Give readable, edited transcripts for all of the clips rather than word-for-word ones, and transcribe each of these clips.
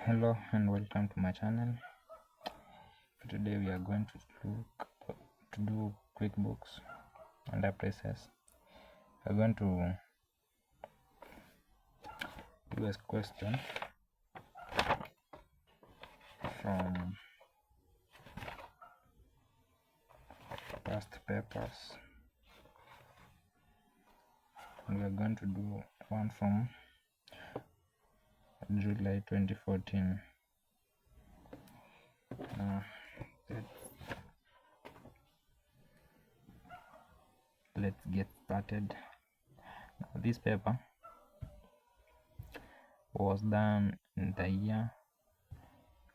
Hello and welcome to my channel. Today we are going to do Quickbooks under process. We're going to do a question from past papers. We are going to do one from July 2014. Let's get started. This paper was done in the year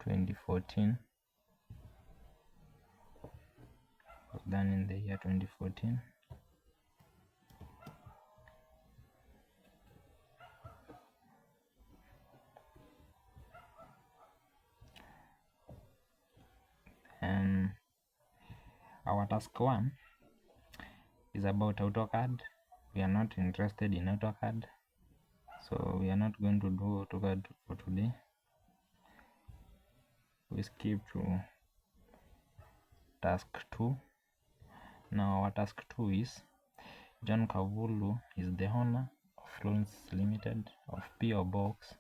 2014. And our task 1 is about AutoCAD. We are not interested in AutoCAD, so we are not going to do AutoCAD for today. We skip to task 2. Now our task 2 is John Kavulu is the owner of Loans Limited of PO Box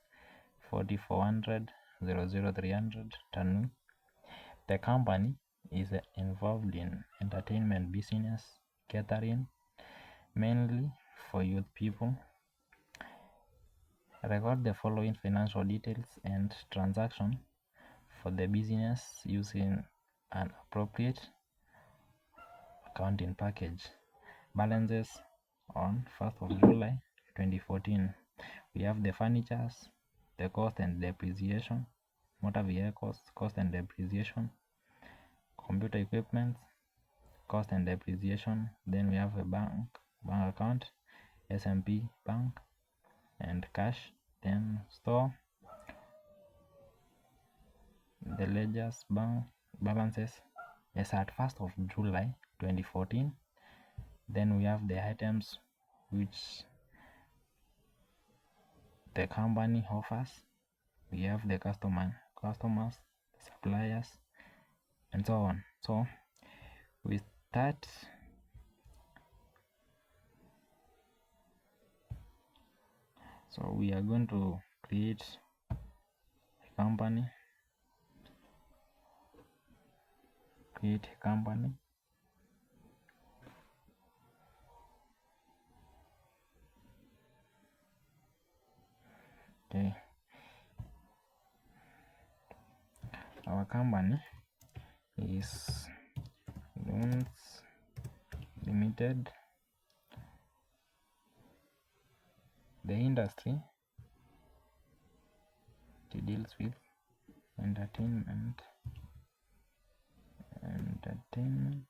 4400 00300 Tanu. The company is involved in entertainment business, catering, mainly for youth people. Record the following financial details and transaction for the business using an appropriate accounting package. Balances on 1st of July 2014. We have the furnitures, the cost and depreciation, motor vehicles, cost and depreciation, computer equipment, cost and depreciation. Then we have a bank account, SMP bank, and cash. Then store, the ledgers, bank balances as at 1st of July 2014. Then we have the items which the company offers. We have the customers, the suppliers, and so on. So we start. So we are going to create a company. Okay. Our company is Loans Limited. The industry it deals with entertainment, anything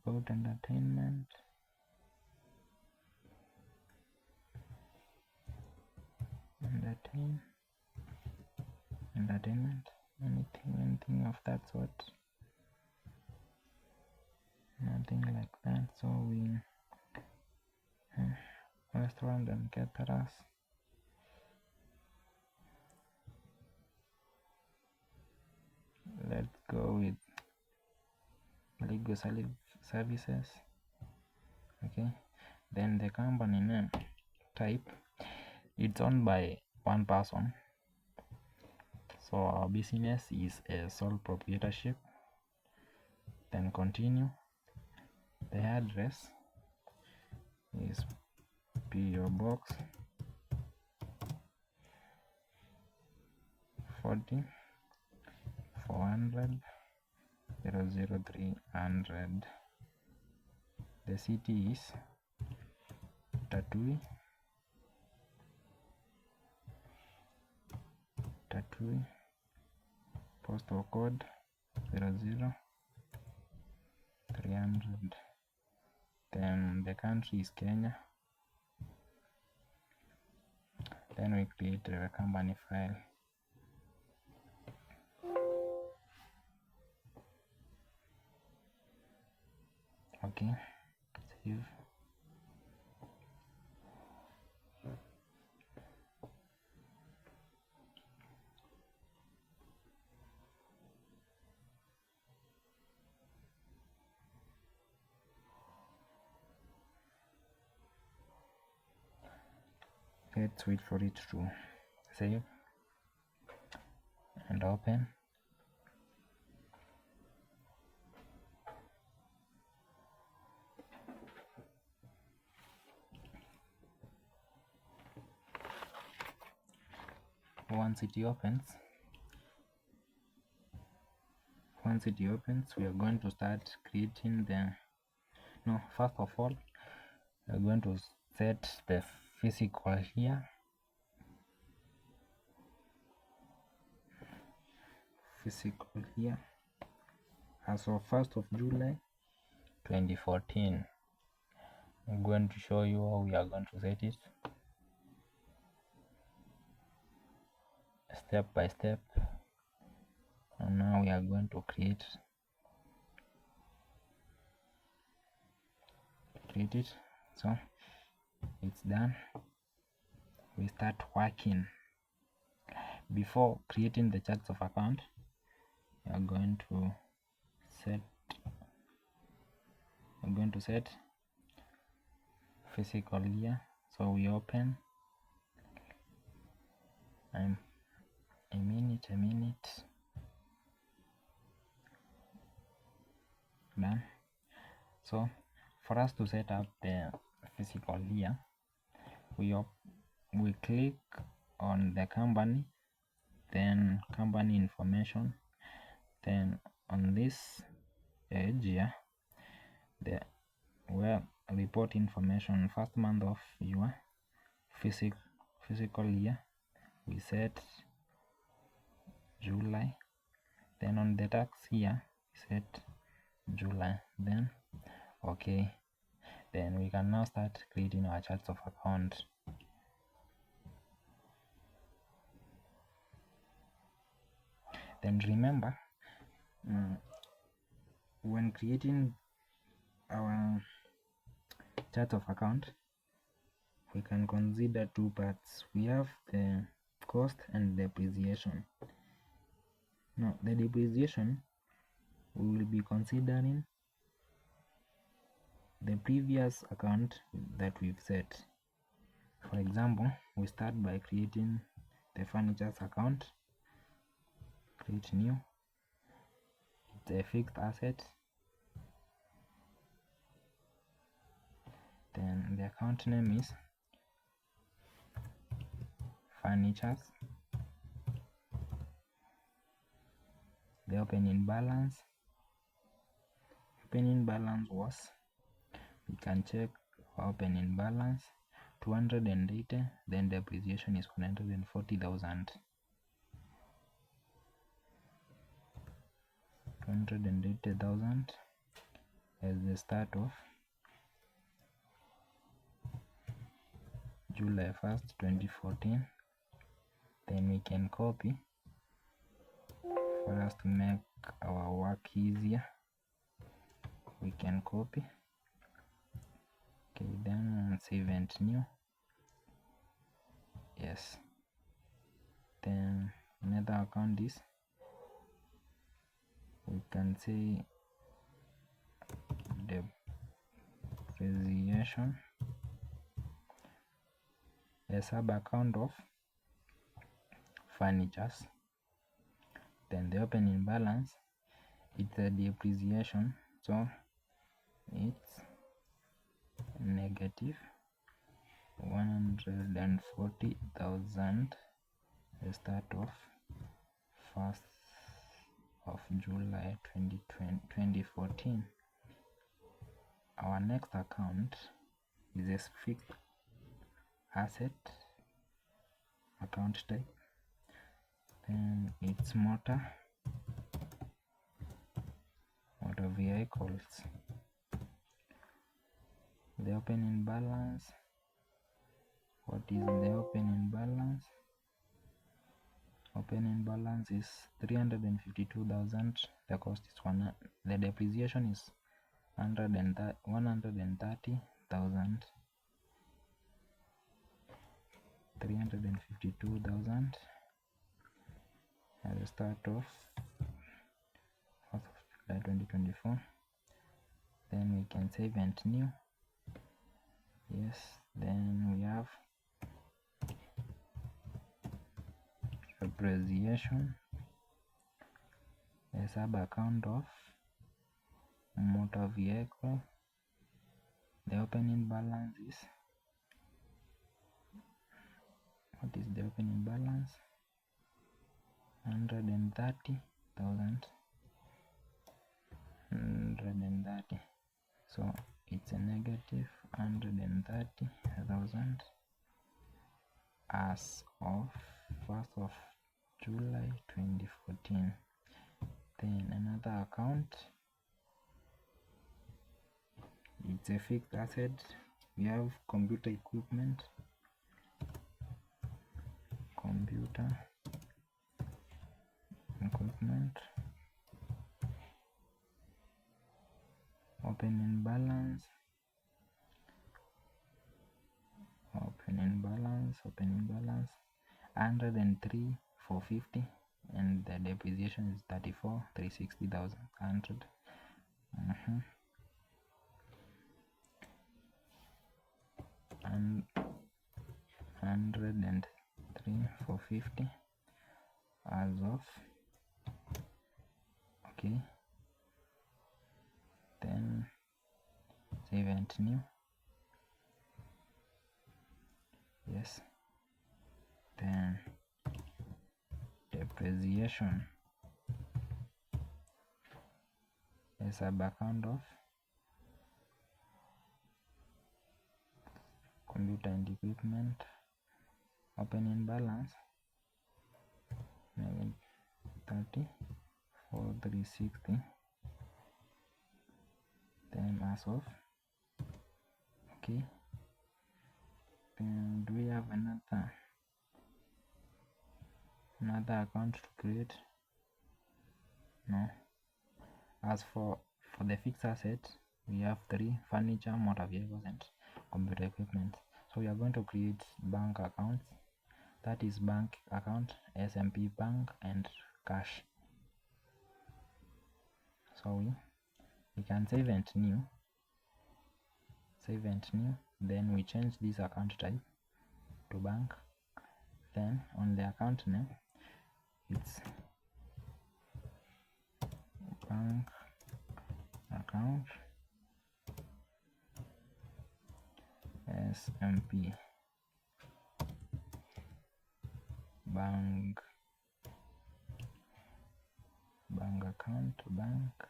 about entertainment, anything of that sort. Nothing like that. So we restaurant and caterers. Let's go with legal services. Okay. Then the company name type, it's owned by one person. So our business is a sole proprietorship. Then continue. The address is PO Box 4400 00300. The city is Tatui. Postal code 00300. Then the country is Kenya. Then we create a company file. Okay, save. let's wait for it to save and open. Once it opens, we are going to start creating first of all we are going to set the physical here. As of 1st of July 2014. I'm going to show you how we are going to set it step by step. And now we are going to create it. So it's done. We start working. Before creating the charts of account, we are going to set physical year. So we open a minute done. So for us to set up the physical year, we click on the company, then company information, then on this edge here, the report information, first month of your physical year, we set July. Then on the tax here, we set July. Then okay, then we can now start creating our charts of account. Then remember, when creating our chart of account, we can consider two parts. We have the cost and depreciation. Now the depreciation, we will be considering the previous account that we've set. For example, we start by creating the furnitures account. Create new. It's a fixed asset. Then the account name is furnitures. The opening balance was, we can check opening balance 280, then depreciation is 140,000. 280,000 as the start of July 1st, 2014. Then we can copy for us to make our work easier. We can copy. Okay, then save and new. Yes. Then another account is, we can say depreciation, a sub account of furnitures. Then the opening balance, it's a depreciation, so it's negative 140,000, the start of 1st of July 2014. Our next account is a fixed asset account type. Then it's motor vehicles. The opening balance, what is the opening balance? Opening balance is 352,000. The cost is the depreciation is 130,000. 352,000 at the start of 1st of July 2024. Then we can save and new. Yes, then we have depreciation, a sub account of motor vehicle. The opening balance is, what is the opening balance? 130,000. 130. So it's a negative 130,000 as of 1st of July 2014. Then another account, it's a fixed asset. We have computer equipment, opening balance, 103,450, and the depreciation is 34,360,100. And 103,450 as of, okay. Then save and new. Yes. Then depreciation, a sub account of computer and equipment, opening balance 34,360. Then as of, okay. Then do we have another account to create? No. As for the fixed asset, we have 3: furniture, motor vehicles, and computer equipment. So we are going to create bank accounts. That is bank account, SMP Bank, and cash. So we can save and new. Then we change this account type to bank. Then on the account name, it's bank account SMP bank account bank.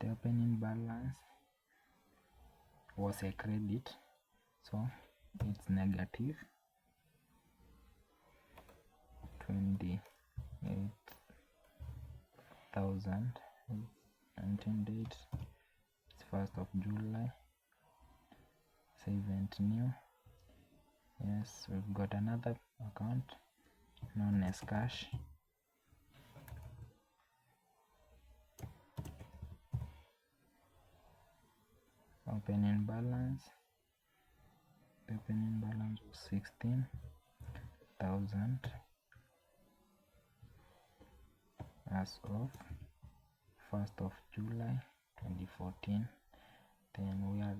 The opening balance was a credit, so it's negative 28,000. 19 date, it's 1st of July. Save and new. Yes, we've got another account known as cash. Opening balance, the opening balance was 16,000 as of 1st of July 2014. Then we are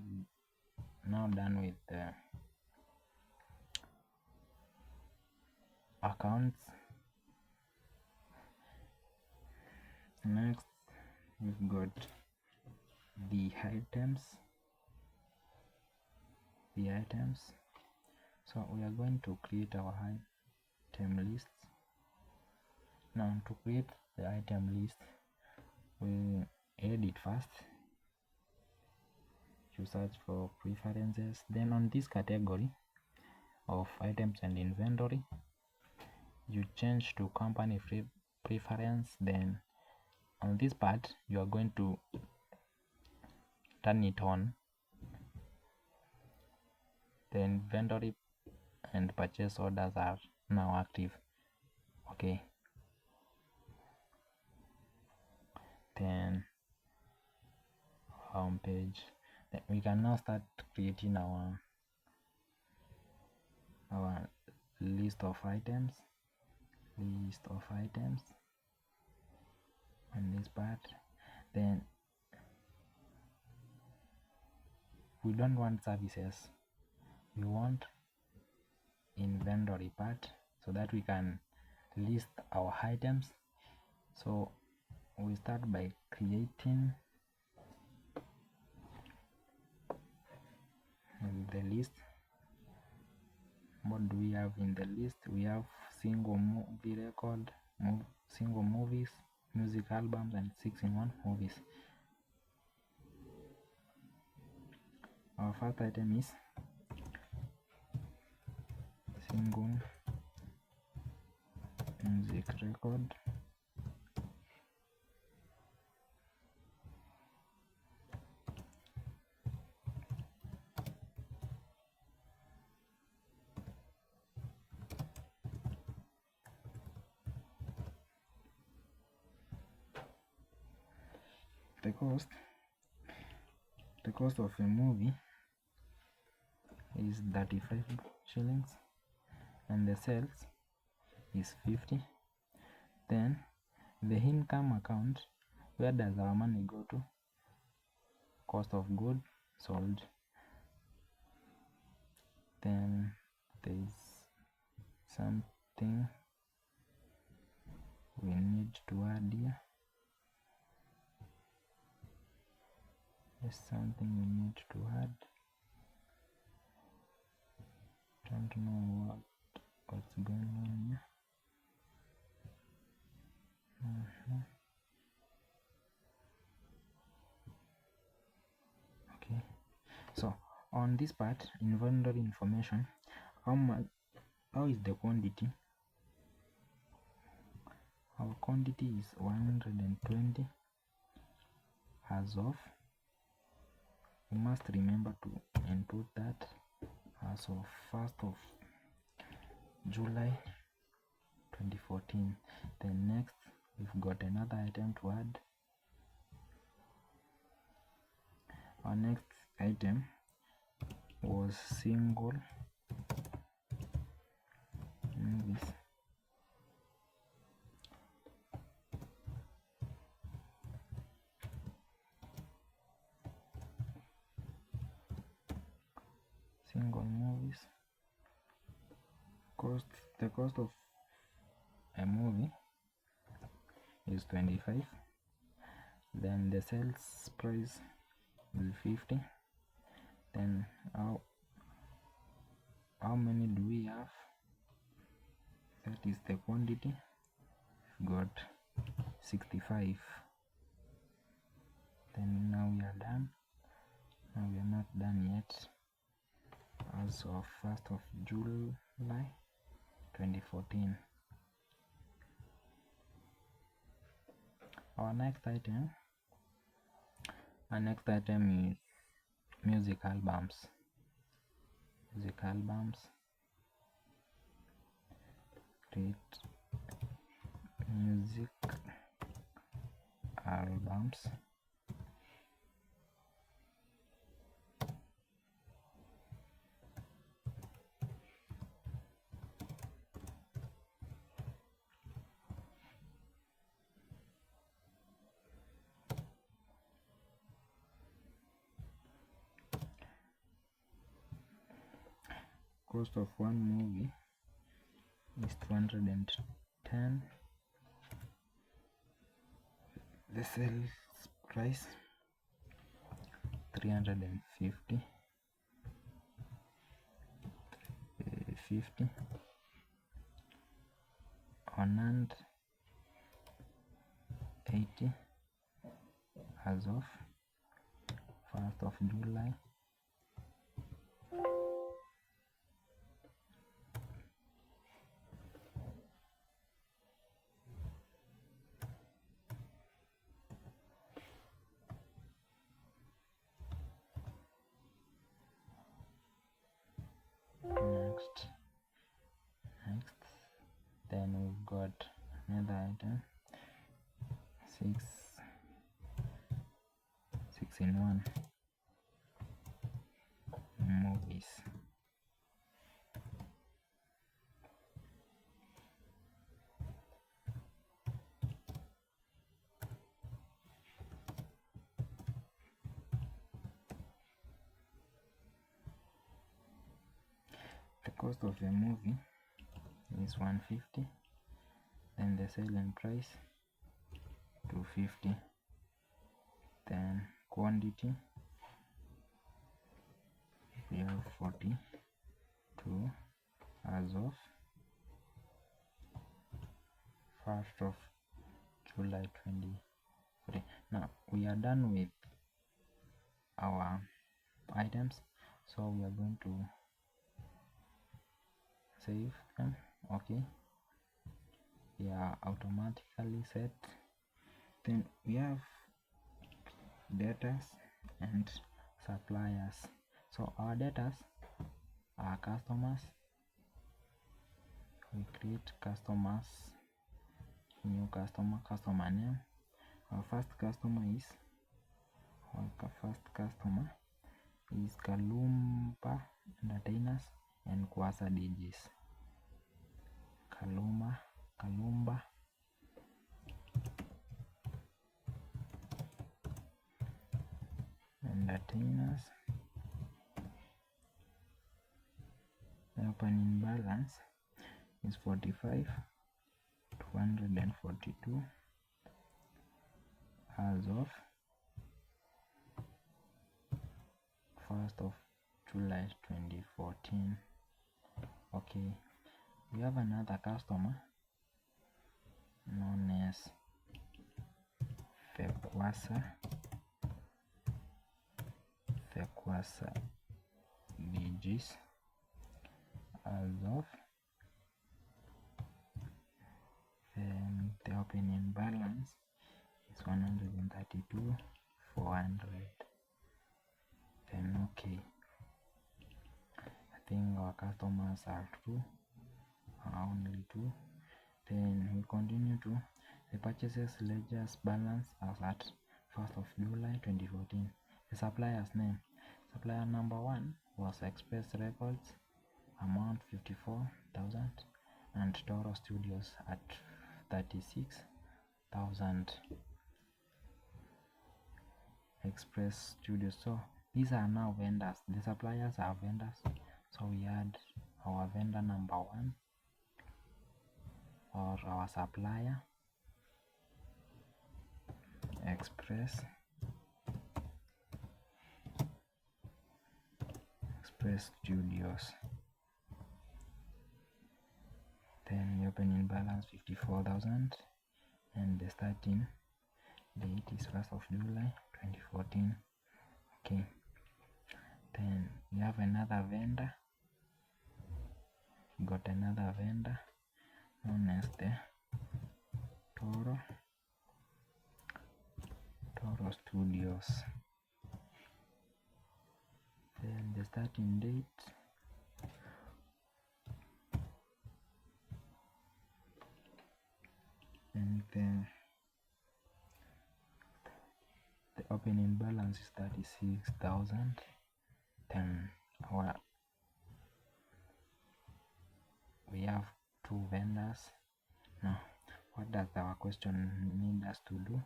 now done with the accounts. Next, we've got the items. So we are going to create our item lists. Now to create the item list, we edit first. You search for preferences, then on this category of items and inventory, you change to company preference. Then on this part, you are going to turn it on. The inventory and purchase orders are now active. Okay. Then home page. Then we can now start creating our list of items. On this part. Then we don't want services, we want inventory part so that we can list our items. So we start by creating the list. What do we have in the list? We have single movie record, single movies, music albums, and 6-in-1 movies. Our first item is single music record. The cost of a movie is 35 shillings and the sales is 50. Then the income account, where does our money go to? Cost of goods sold. Then there is something we need to add here. There's something we need to add. Don't know what's going on here. Okay, so on this part, inventory information, how is the quantity? Our quantity is 120 as of, we must remember to input that as of 1st of July 2014. Then next we've got another item to add. Our next item was single movies. Single movies. The cost of a movie is 25. Then the sales price is 50. Then how many do we have? That is the quantity. We've got 65. Then now we are done. Now we are not done yet. As of 1st of July 2014. Our next item is music albums. Create music albums. Cost of one movie is 210. The sales price 350. 50 on hand 80 as of 1st of July. Next, then we've got another item, 6-in-1 movies. Cost of the movie is 150, then the selling price 250, then quantity we have 42 as of 1st of July 23. Now we are done with our items, so we are going to save them. Okay, they are automatically set. Then we have debtors and suppliers. So our debtors are customers. We create customers, new customer name. Our first customer is Kalumba Entertainers and Kwasa DJs. Kalumba Entertainers. The opening balance is 45,242 as of 1st of July 2014. Okay, we have another customer known as Fekwasa DJs as of the opening balance is 132,400. Then okay, I think our customers are only two. Then we continue to the purchases ledger's balance as at 1st of July 2014. The supplier's name. Supplier number 1 was Express Records, amount 54,000, and Toro Studios at 36,000. Express Studios. So these are now vendors. The suppliers are vendors. So we add our vendor number 1 or our supplier, Express Studios. Then the opening balance 54,000 and the starting date is 1st of July 2014. Okay, then we have another vendor. We got another vendor known as the Toro Studios. Then the starting date and the opening balance is 36,000. Then we have two vendors. Now what does our question need us to do?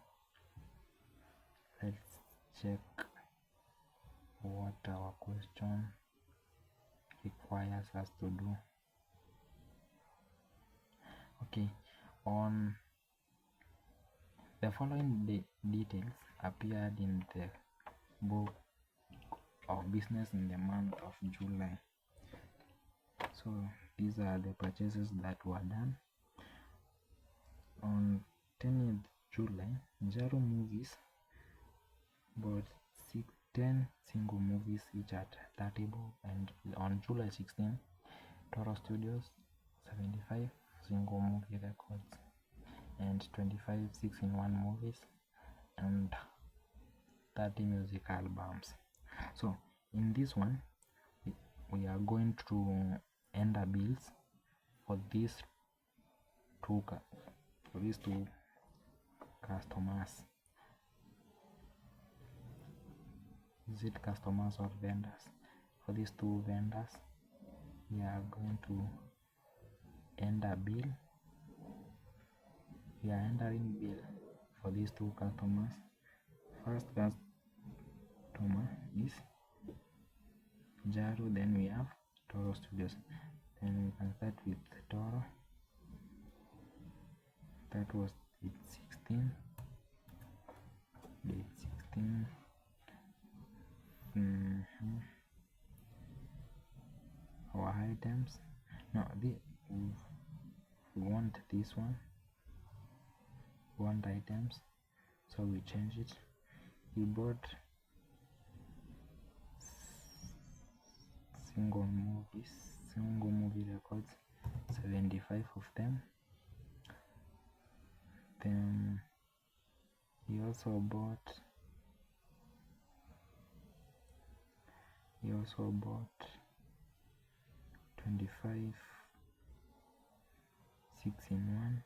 Let's check what our question requires us to do. Okay, on the following details appeared in the book of business in the month of July. So these are the purchases that were done on 10th July. Jaro Movies bought 10 single movies each at 30 bob, and on July 16, Toro Studios 75 single movie records and 25 6-in-1 movies and 30 music albums. So in this one we are going to enter bills for these two customers. Is it customers or vendors? For these two vendors we are going to enter bill. We are entering bill for these two customers. First customer is Jaro, then we have Toro Studios. and we can start with Toro. That was date 16. Our items. No, we want this one. We want items, so we change it. We bought single movie records, 75 of them. Then he also bought 25 6-in-1.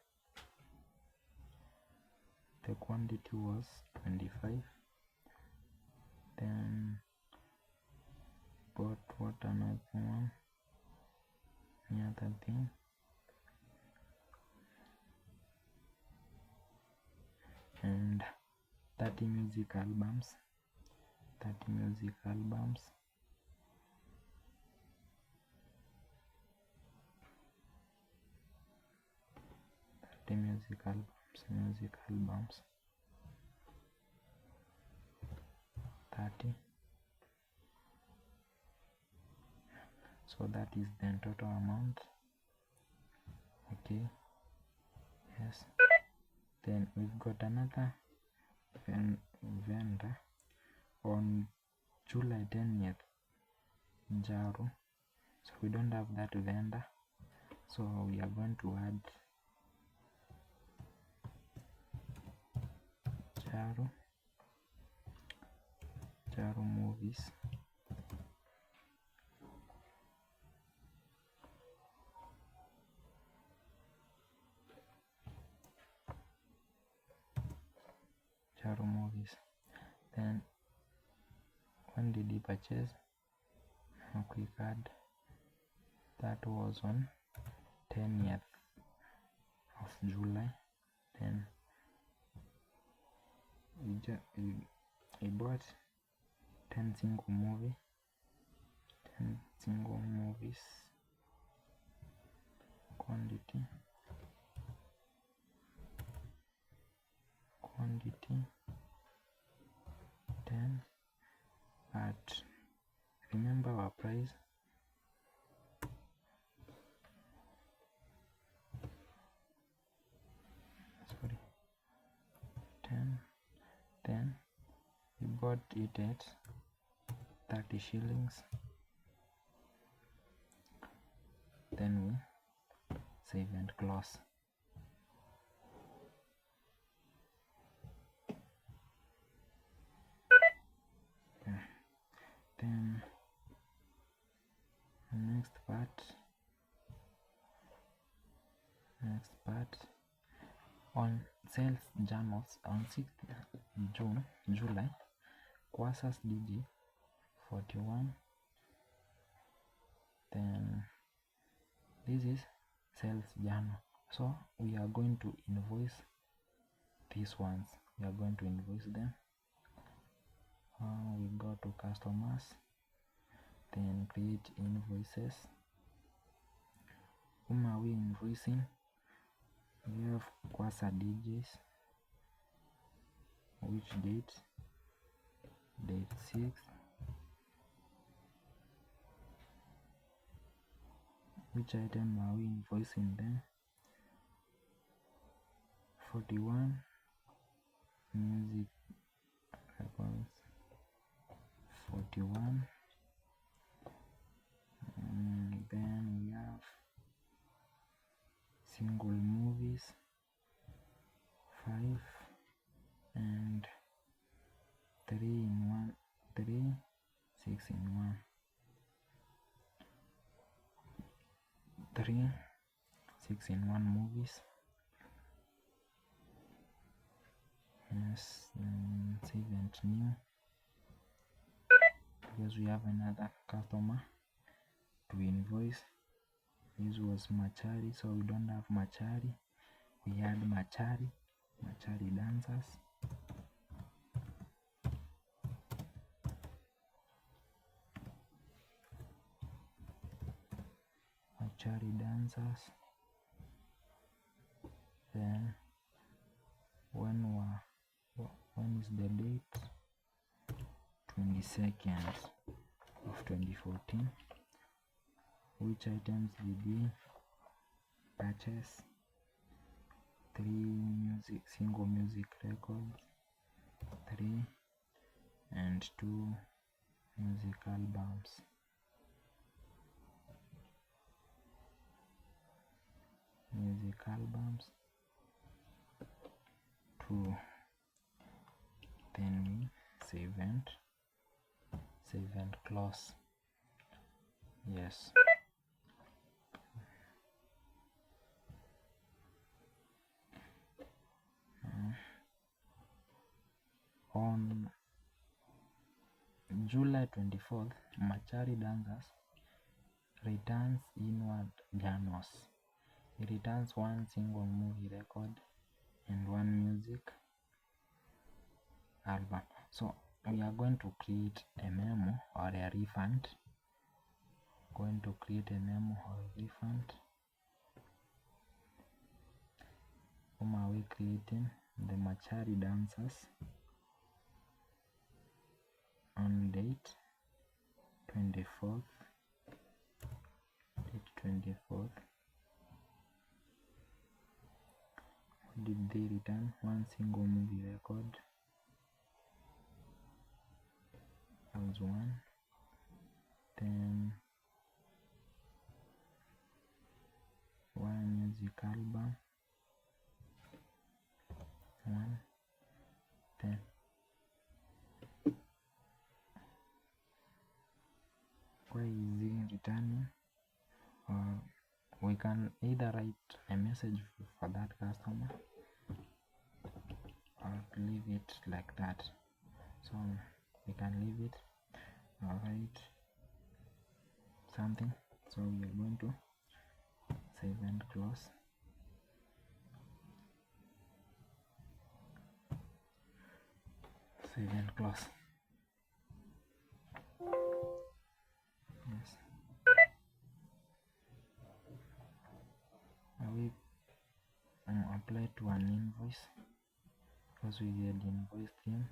The quantity was 25. Then bought what another one, the other thing. And 30 music albums. 30 music albums. Music albums. 30. So that is the total amount. Okay. Yes. Then we've got another vendor on July 10th, Jaru. So we don't have that vendor. So we are going to add Jaru movies. Then when did he purchase? A quick card. That was on 10th of July. Then he bought 10 single movies. Quantity 10. But remember our price. Sorry, 10. Then we bought it at 30 shillings. Then we save and close. Then next part on sales journals on 6th July, Quasas DG 41. Then this is sales journal. So we are going to invoice these ones. We are going to invoice them. We go to customers, then create invoices. Whom are we invoicing? We have Quasa DJs. Which date? Date 6. Which item are we invoicing then? 41 music records. 41. Then we have single movies 5 and 3-in-1, 3 6-in-1, 3 6-in-1 movies. Yes, save and new, because we have another customer to invoice. This was Machari, so we don't have Machari. We had Machari dancers. Machari dancers. Then when is the date? 22nd of 2014. Which items did we purchase? 3 single music records, 3 and 2 music albums. Music albums, 2. Then we save and close. Yes. On July 24th, Machari Dancers returns inward journals. He returns 1 single movie record and 1 music album. So we are going to create a memo or a refund. Going to create a memo or a refund. Whom are we creating? The Machari Dancers on date 24th. Did they return 1 single movie record? That was 1. Then 1 music album, 1. Then why is he returning? Or we can either write a message for that customer or leave it like that. So we can leave it or write something. So we are going to save and close. Save and close. Yes. We apply to an invoice because we had invoiced him.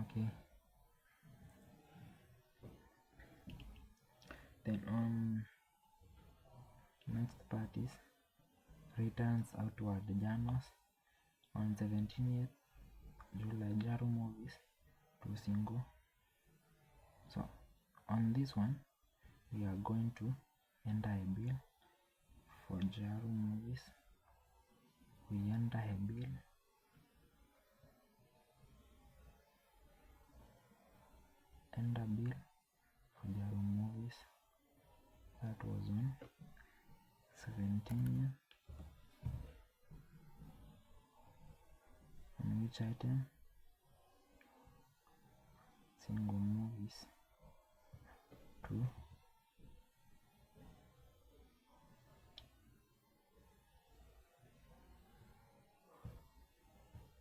Okay. Then on next part is returns outward journals on 17th July. Jaru movies 2 single. So on this one we are going to enter a bill for Jaru movies. We enter a bill. Enter bill for Jaru movies. That was on 17th. On which item? Single movies 2.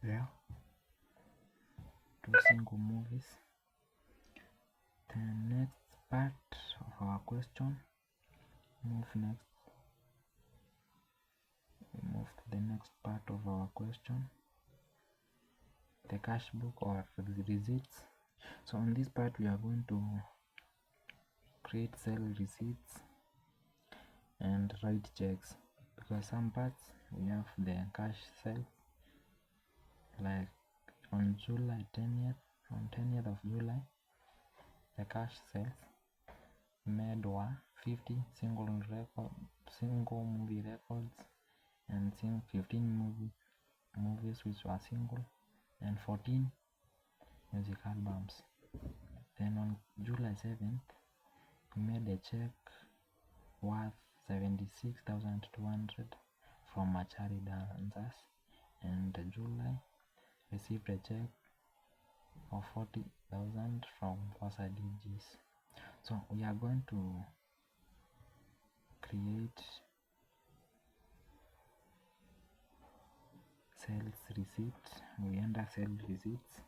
Yeah. 2 single movies. The next part of our question. Move to the next part of our question. The cash book or the receipts. So on this part we are going to create sale receipts and write checks, because some parts we have the cash sale, like on July 10th, on 10th of July, the cash sales made were 50 single movie records and 15 movies which were single and 14 music albums. Then on July 7th we made a check worth 76,200 from Machari Dancers, and July received a check of 40,000 from Kwasa DGs. So we are going to create sales receipt. We enter sales receipts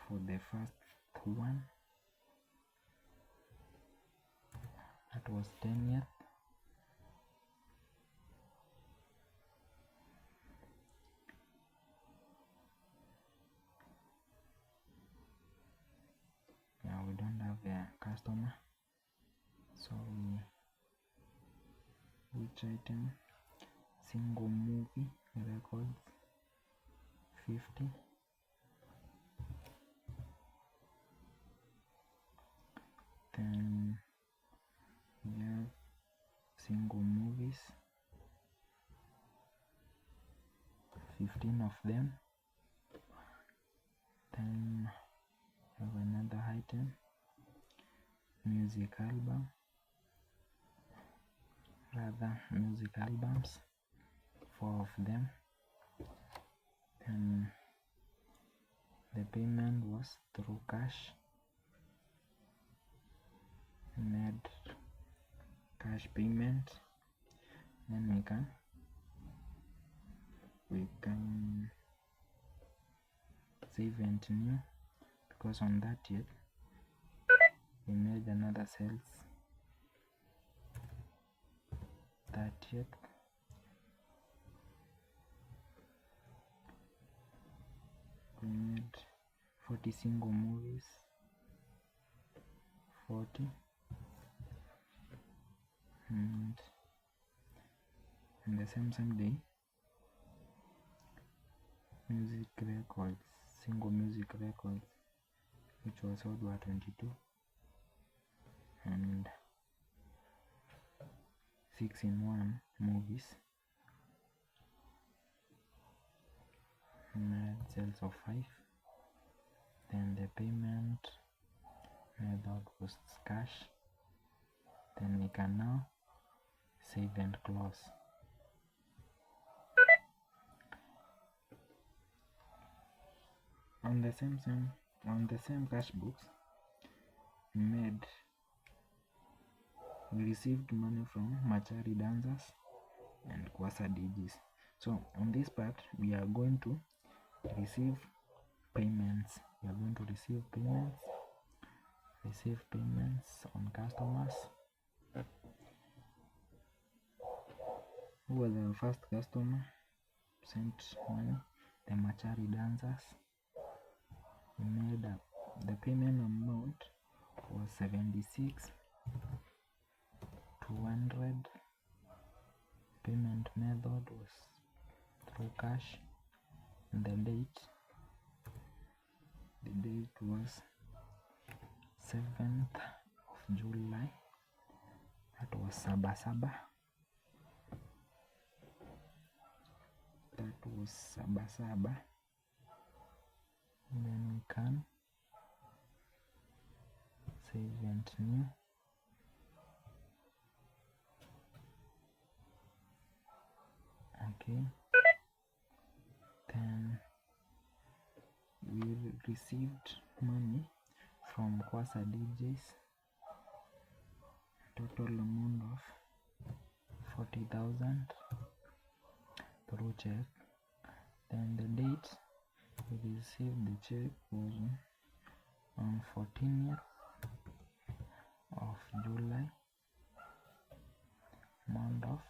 for the first one. That was 10th. Now we don't have a customer, so which item? Single movie records 50. Then we have single movies, 15 of them. Then we have another item, music album, music albums, 4 of them. Then the payment was through cash, made cash payment. Then we can save and new, because on that yet we made another sales 30th. We made 40 single movies, 40, and in the same day, music records, single music records, which was sold were 22, and 6-in-1 movies, made sales of 5. Then the payment method was cash. Then we can now save and close. On the same cash books, we received money from Machari dancers and Kwasa DJs. So on this part, we are going to receive payments. We are going to receive payments on customers. Who was our first customer? Sent money, the Machari dancers. We made up the payment amount was 76,200. Payment method was through cash, and the date was 7th of July. That was Sabasaba. And then we can save and new. Okay, then we received money from Kwasa DJs, total amount of 40,000 through check. Then the date we received the check was on 14th of July, amount of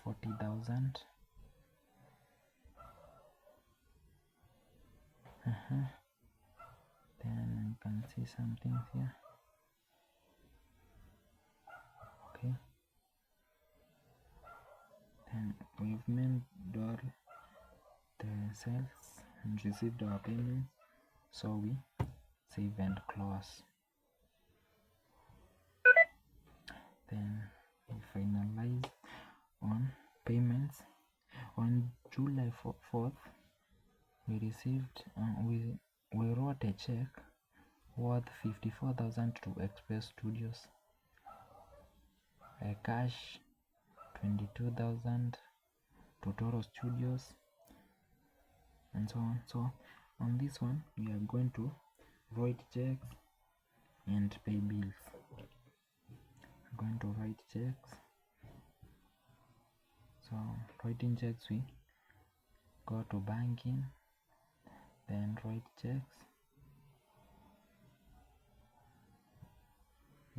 40,000. Then you can see something here. Okay, then we've made all the sales and received our payment, so we save and close. Then we finalize on payments. On July 4th, we received we wrote a check worth 54,000 to Express Studios, a cash 22,000 to Toro Studios, and so on. So on this one, we are going to write checks and pay bills. I'm going to write checks. So writing checks, we go to banking, then write checks.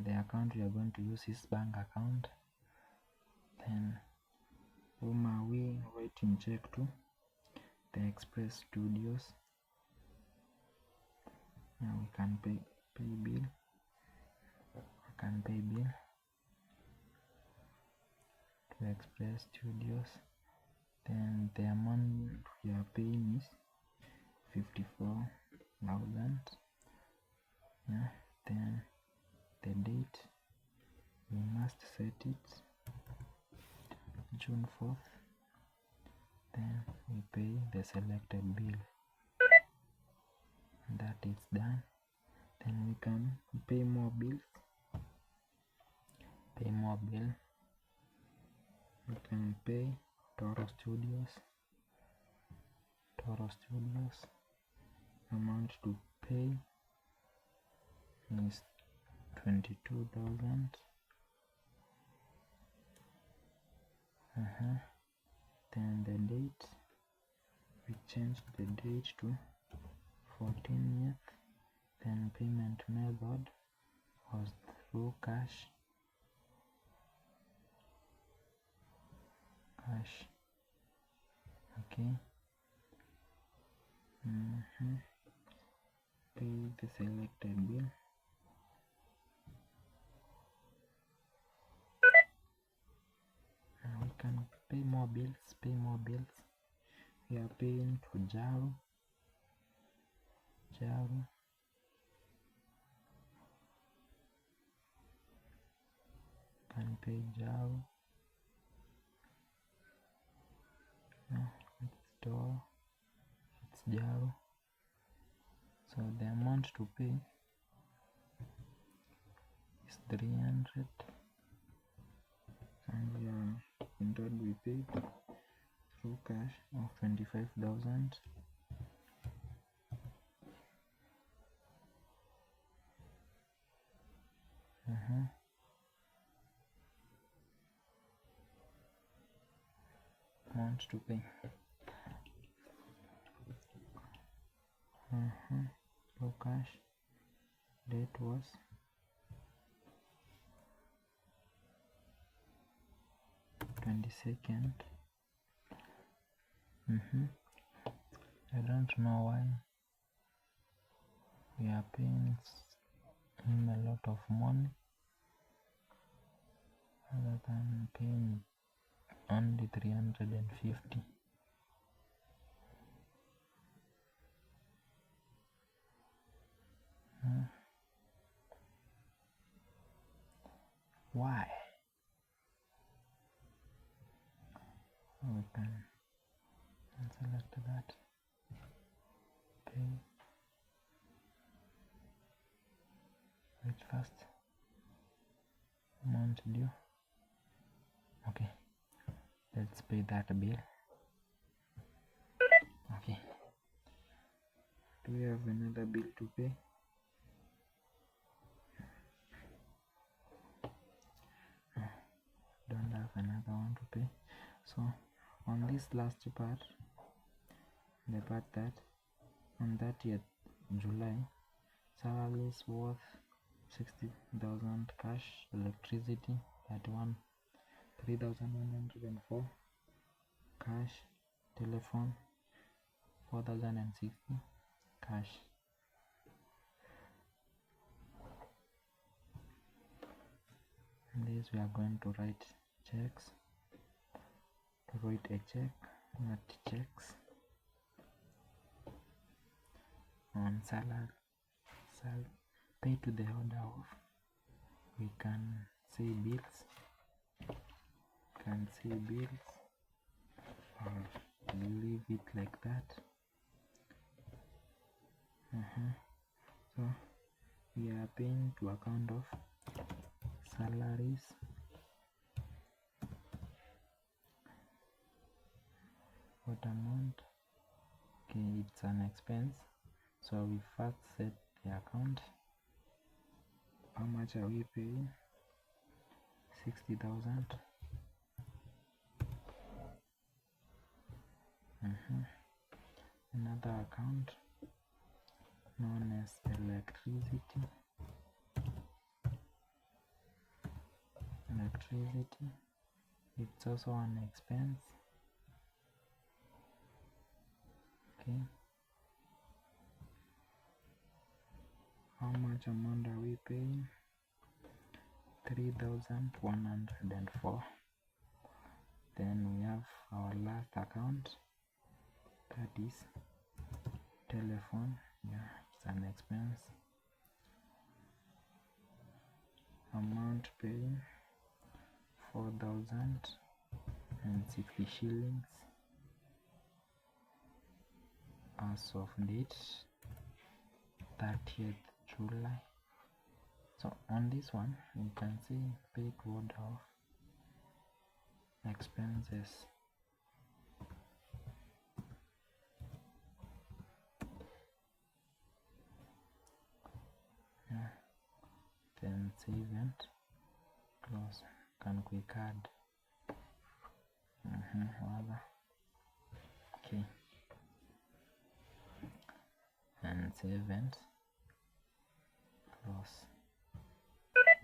the account we are going to use is bank account. Then whom are we writing check to? The Express Studios. Now we can pay bill. We can pay bill to Express Studios. Then the amount we are paying is 54,000. Yeah. Then the date we must set it June 4th. Then we pay the selected bill. That is done. Then we can pay more bills. Pay more bill. We can pay Toro Studios. Toro Studios. Amount to pay is 22,000. Then the date, we changed the date to 14th. Then payment method was through cash. Okay. Pay the selected bill. Now we can pay more bills. We are paying to Jaro. Can pay Jaro. No, it's Toro. It's Jaro. So the amount to pay is 300. And we are in total we paid through cash of 25,000. Amount to pay. Through cash. Date was 22nd. I don't know why we are paying him a lot of money rather than paying only 350. Why? We can select that. Pay. Wait first. Amount due. Okay. Let's pay that bill. Okay. Do we have another bill to pay? Don't have another one to pay. So on this last part, the part that on 30th July, salary is worth 60,000 cash, electricity at 3,104 cash, telephone 4,060 cash. And this we are going to write checks. To write a check, not checks. On salary, pay to the order of. We can say bills. Or leave it like that. So we are paying to account of salaries. What amount? Okay, it's an expense. So we first set the account. How much are we paying? 60,000. Another account known as electricity. electricity, it's also an expense. Okay, how much amount are we paying? 3,104. Then we have our last account, that is telephone. Yeah, it's an expense. Amount paying 4,060 shillings as of date 30th July. So on this one you can see paid word of expenses. Yeah. Then save and close. Can quick add. Okay. And save and close.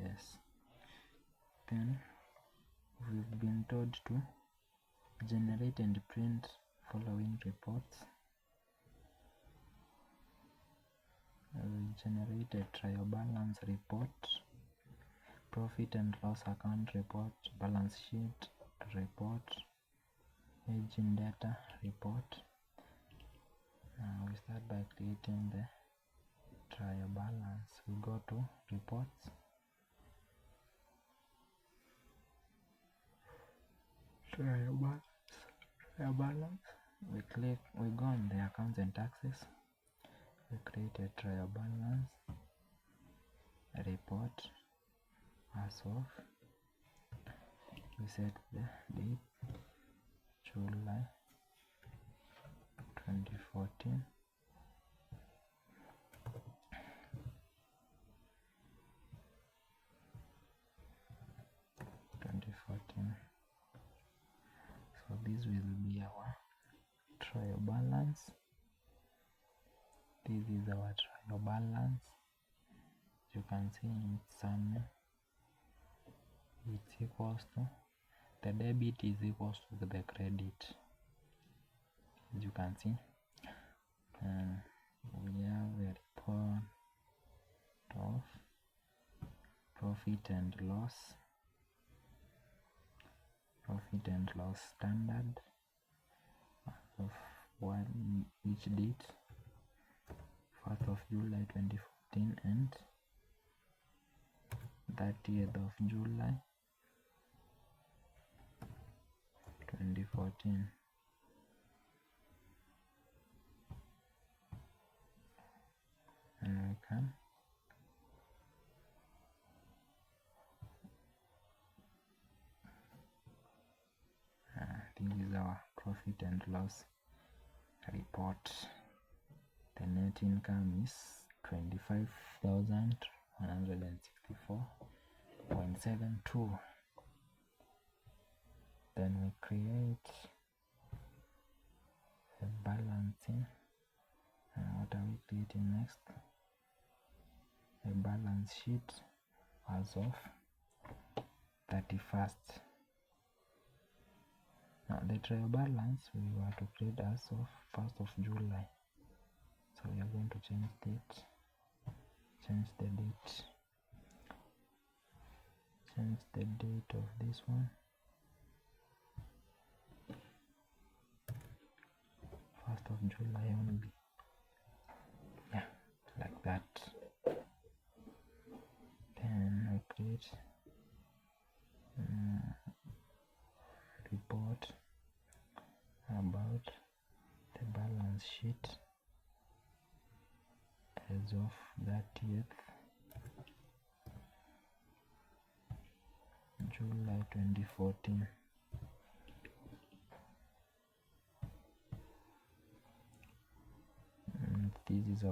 Yes. Then we've been told to generate and print following reports. We generate a trial balance report, profit and loss account report, balance sheet report, aging data report. Now we start by creating the trial balance. We go to reports, trial balance. We go on the accounts and taxes. We create a trial balance report as of, we set the date July 2014. So this will be our trial balance. This is our trial balance. You can see in summary it's equals to, the debit is equals to the credit, as you can see. And we have a report of profit and loss standard of which date 1st of July 2014 and 30th of July 2014. And we can this is our profit and loss report. The net income is 25,164.72. Then we create a balancing. What are we creating next? A balance sheet as of 31st. Now the trial balance we were to create as of 1st of July. So we are going to change the date, change the date of this one, 1st of July only. Yeah, like that. Then we create report about the balance sheet as of 30th July 2014. This is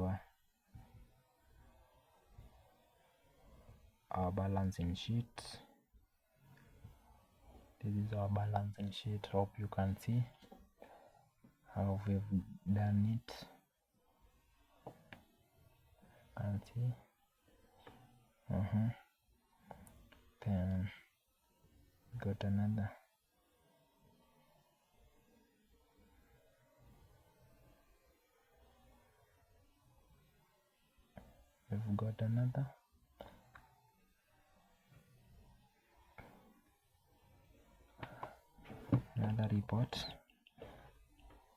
our balancing sheet. This is our balancing sheet. Hope you can see how we've done it. Can see. Then got another. We've got another. Another report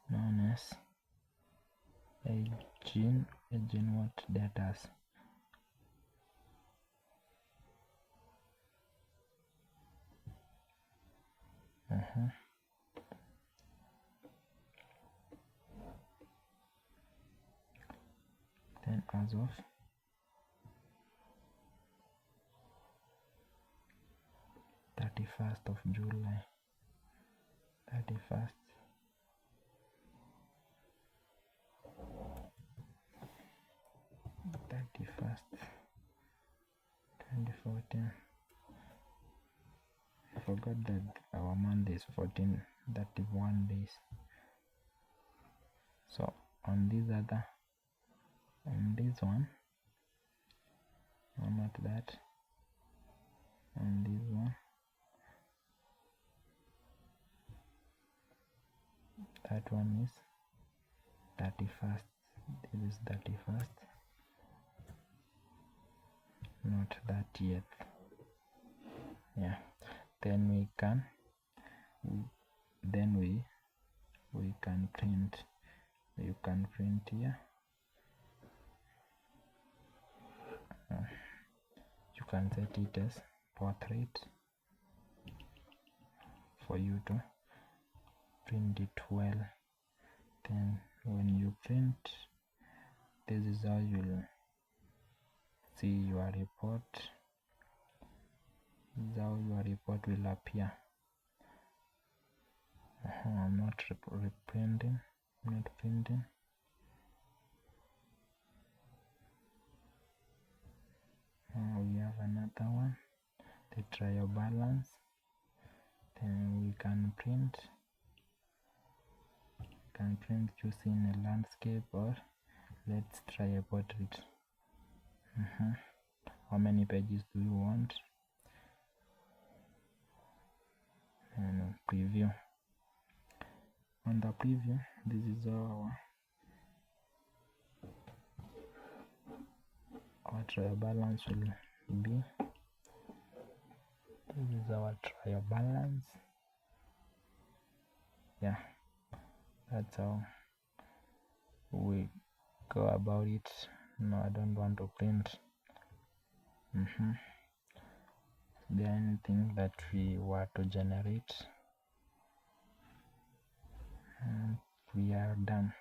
known as agent what data. Then as of 31st of July, 31st, st 2014. I forgot that our month is 31 days. So on this one, no, not that, on this one, that one is 31st. This is 31st, not that yet. Yeah, then we can print. You can print here. You can set it as portrait for you to print it well. Then when you print, this is how you'll see your report. This is how your report will appear. I'm not reprinting. Not printing. We have another one, the trial balance. Then we can print. Using a landscape, or let's try a portrait. How many pages do you want? And preview. On the preview, this is our trial balance will be. This is our trial balance. Yeah, that's how we go about it. No, I don't want to print. Is there anything that we were to generate? We are done.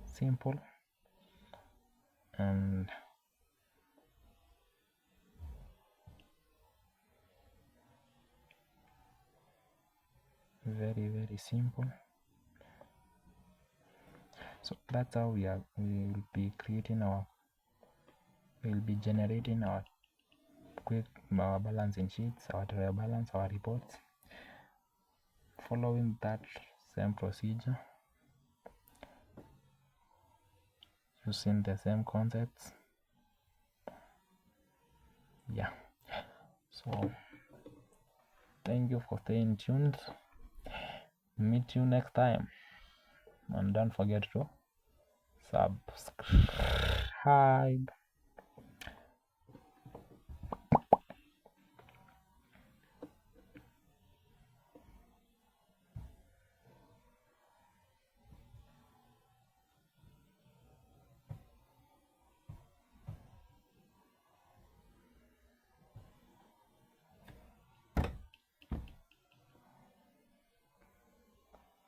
Simple and very, very simple. So that's how we'll be generating our balancing sheets, our trial balance, our reports, following that same procedure, using the same concepts. Yeah, so thank you for staying tuned. Meet you next time, and don't forget to subscribe.